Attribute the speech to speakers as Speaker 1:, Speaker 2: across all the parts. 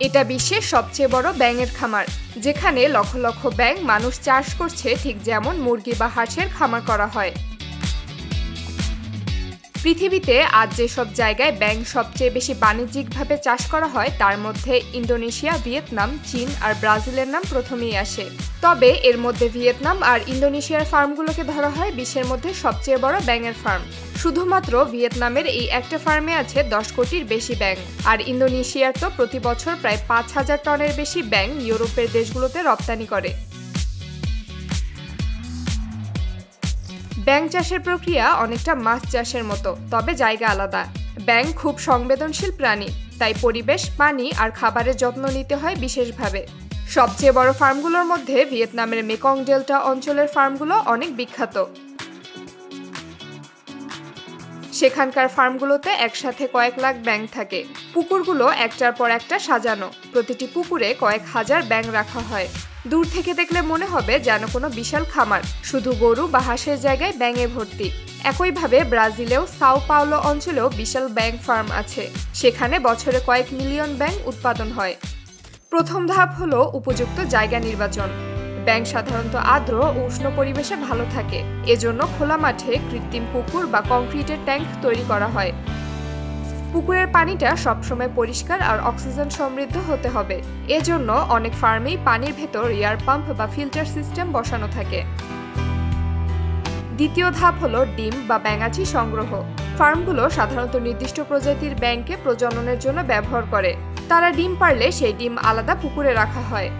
Speaker 1: এটা বিশ্বের সবচেয়ে বড় ব্যাঙের খামার, যেখানে লক্ষ লক্ষ ব্যাঙ মানুষ চাষ করছে, ঠিক যেমন মুরগি বা হাঁসের খামার করা হয়। পৃথিবীতে আজ যেসব জায়গায় ব্যাঙ সবচেয়ে বেশি বাণিজ্যিকভাবে চাষ করা হয় তার মধ্যে ইন্দোনেশিয়া, ভিয়েতনাম, চীন আর ব্রাজিলের নাম প্রথমেই আসে। তবে এর মধ্যে ভিয়েতনাম আর ইন্দোনেশিয়ার ফার্মগুলোকে ধরা হয় বিশ্বের মধ্যে সবচেয়ে বড় ব্যাঙের ফার্ম। শুধুমাত্র ভিয়েতনামের এই একটা ফার্মে আছে 10 কোটির বেশি ব্যাঙ, আর ইন্দোনেশিয়ার তো প্রতি বছর প্রায় 5,000 টনের বেশি ব্যাঙ ইউরোপের দেশগুলোতে রপ্তানি করে। ব্যাঙ চাষের প্রক্রিয়া অনেকটা মাছ চাষের মতো, তবে জায়গা আলাদা। ব্যাঙ খুব সংবেদনশীল প্রাণী, তাই পরিবেশ, পানি আর খাবারের যত্ন নিতে হয় বিশেষভাবে। সবচেয়ে বড় ফার্মগুলোর মধ্যে ভিয়েতনামের মেকং ডেল্টা অঞ্চলের ফার্মগুলো অনেক বিখ্যাত। সেখানকার ফার্মগুলোতে একসাথে কয়েক লাখ ব্যাঙ থাকে। পুকুরগুলো একটার পর একটা সাজানো, প্রতিটি পুকুরে কয়েক হাজার ব্যাঙ রাখা হয়। দূর থেকে দেখলে মনে হবে যেন কোনো বিশাল খামার, শুধু গরু বা হাঁসের জায়গায় ব্যাঙে ভর্তি। একইভাবে ব্রাজিলেও সাও পাওলো অঞ্চলেও বিশাল ব্যাঙ ফার্ম আছে, সেখানে বছরে কয়েক মিলিয়ন ব্যাঙ উৎপাদন হয়। প্রথম ধাপ হলো উপযুক্ত জায়গা নির্বাচন। ব্যাঙ সাধারণত আর্দ্র ও উষ্ণ পরিবেশে ভালো থাকে, এজন্য খোলা মাঠে কৃত্রিম পুকুর বা কংক্রিটের ট্যাঙ্ক তৈরি করা হয়। পুকুরের পানিটা সবসময় পরিষ্কার আর অক্সিজেন সমৃদ্ধ হতে হবে, এজন্য অনেক ফার্মেই পানির ভেতর এয়ার পাম্প বা ফিল্টার সিস্টেম বসানো থাকে। দ্বিতীয় ধাপ হলো ডিম বা ব্যাঙাচি সংগ্রহ। ফার্মগুলো সাধারণত নির্দিষ্ট প্রজাতির ব্যাঙকে প্রজননের জন্য ব্যবহার করে। তারা ডিম পারলে সেই ডিম আলাদা পুকুরে রাখা হয়।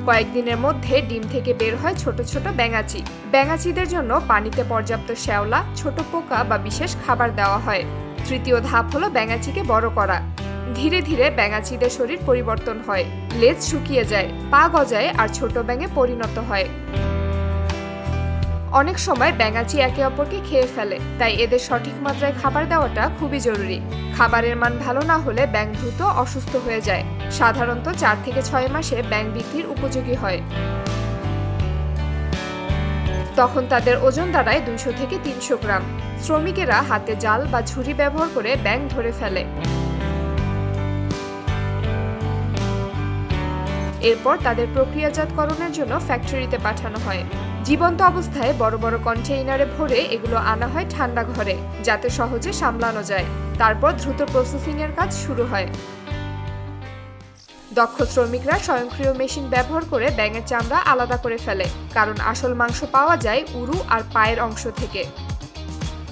Speaker 1: কয়েকদিনের মধ্যে ডিম থেকে বের হয় ছোট ছোট ব্যাঙাচি। ব্যাঙাচিদের জন্য পানিতে পর্যাপ্ত শ্যাওলা, ছোট পোকা বা বিশেষ খাবার দেওয়া হয়। তৃতীয় ধাপ হলো ব্যাঙাচিকে বড় করা। ধীরে ধীরে ব্যাঙাচিদের শরীর পরিবর্তন হয়, লেজ শুকিয়ে যায়, পা গজায় আর ছোট ব্যাঙে পরিণত হয়। অনেক সময় ব্যাঙাচি একে অপরকে খেয়ে ফেলে, তাই এদের সঠিক মাত্রায় খাবার দেওয়াটা খুবই জরুরি। খাবারের মান ভালো না হলে ব্যাঙ দ্রুত অসুস্থ হয়ে যায়। সাধারণত 4 থেকে 6 মাসে ব্যাঙ বিক্রির উপযোগী হয়। তখন তাদের ওজন দাঁড়ায় 200 থেকে 300 গ্রাম। শ্রমিকেরা হাতে জাল বা ঝুড়ি ব্যবহার করে ব্যাঙ ধরে ফেলে। এরপর তাদের প্রক্রিয়াজাতকরণের জন্য ফ্যাক্টরিতে পাঠানো হয়। জীবন্ত অবস্থায় বড় বড় কন্টেইনারে ভরে এগুলো আনা হয় ঠান্ডা ঘরে, যাতে সহজে সামলানো যায়। তারপর দ্রুত প্রসেসিং এর কাজ শুরু হয়। দক্ষ শ্রমিকরা স্বয়ংক্রিয় মেশিন ব্যবহার করে ব্যাঙের চামড়া আলাদা করে ফেলে, কারণ আসল মাংস পাওয়া যায় উরু আর পায়ের অংশ থেকে।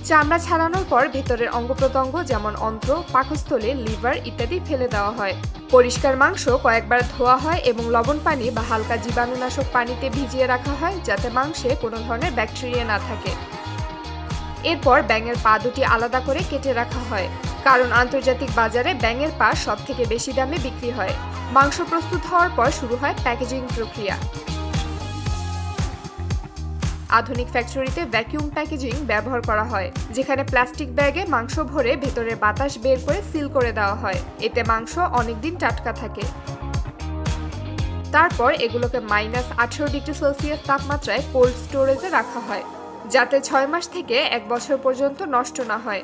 Speaker 1: চামড়া ছাড়ানোর পর ভেতরের অঙ্গ প্রত্যঙ্গ যেমন অন্ত্র, পাকস্থলী, লিভার ইত্যাদি ফেলে দেওয়া হয়। পরিষ্কার মাংস কয়েকবার ধোয়া হয় এবং লবণ পানি বা হালকা জীবাণুনাশক পানিতে ভিজিয়ে রাখা হয়, যাতে মাংসে কোনো ধরনের ব্যাকটেরিয়া না থাকে। এরপর ব্যাঙের পা দুটি আলাদা করে কেটে রাখা হয়, কারণ আন্তর্জাতিক বাজারে ব্যাঙের পা সব থেকে বেশি দামে বিক্রি হয়। মাংস প্রস্তুত হওয়ার পর শুরু হয় প্যাকেজিং প্রক্রিয়া। আধুনিক ফ্যাক্টরিতে ভ্যাকুয়াম প্যাকেজিং ব্যবহার করা হয়, যেখানে প্লাস্টিক ব্যাগে মাংস ভরে ভেতরে বাতাস বের করে সিল করে দেওয়া হয়। এতে মাংস অনেকদিন টাটকা থাকে। তারপর এগুলোকে -18 ডিগ্রি সেলসিয়াস তাপমাত্রায় কোল্ড স্টোরেজে রাখা হয়, যাতে 6 মাস থেকে 1 বছর পর্যন্ত নষ্ট না হয়।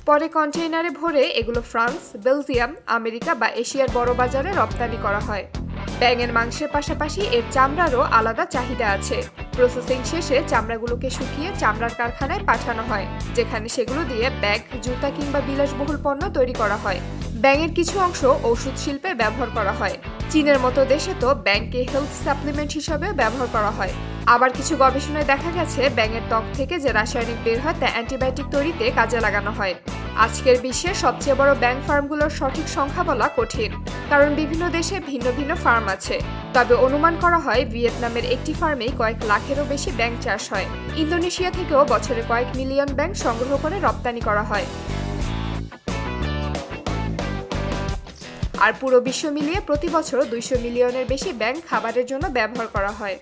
Speaker 1: পরে কন্টেইনারে ভরে এগুলো ফ্রান্স, বেলজিয়াম, আমেরিকা বা এশিয়ার বড় বাজারে রপ্তানি করা হয়। ব্যাঙের মাংসের পাশাপাশি এর চামড়ারও আলাদা চাহিদা আছে। প্রসেসিং শেষে চামড়াগুলোকে শুকিয়ে চামড়ার কারখানায় পাঠানো হয়, যেখানে সেগুলো দিয়ে ব্যাগ, জুতা কিংবা বিলাসবহুল পণ্য তৈরি করা হয়। ব্যাঙের কিছু অংশ ওষুধ শিল্পে ব্যবহার করা হয়। চীনের মতো দেশে তো ব্যাঙকে হেলথ সাপ্লিমেন্ট হিসেবে ব্যবহার করা হয়। আবার কিছু গবেষণায় দেখা গেছে ব্যাঙের ত্বক থেকে যে রাসায়নিক বের হয় তা অ্যান্টিবায়োটিক তৈরিতে কাজে লাগানো হয়। আজকের বিশ্বের সবচেয়ে বড় ব্যাঙ ফার্মগুলোর সঠিক সংখ্যা বলা কঠিন, কারণ বিভিন্ন দেশে ভিন্ন ভিন্ন ফার্ম আছে। তবে অনুমান করা হয় ভিয়েতনামের একটি ফার্মেই কয়েক লাখেরও বেশি ব্যাঙ চাষ হয়। ইন্দোনেশিয়া থেকেও বছরে কয়েক মিলিয়ন ব্যাঙ সংগ্রহ করে রপ্তানি করা হয়। আর পুরো বিশ্ব মিলিয়ে প্রতি বছর 200 মিলিয়নের বেশি ব্যাঙ খাবারের জন্য ব্যবহার করা হয়।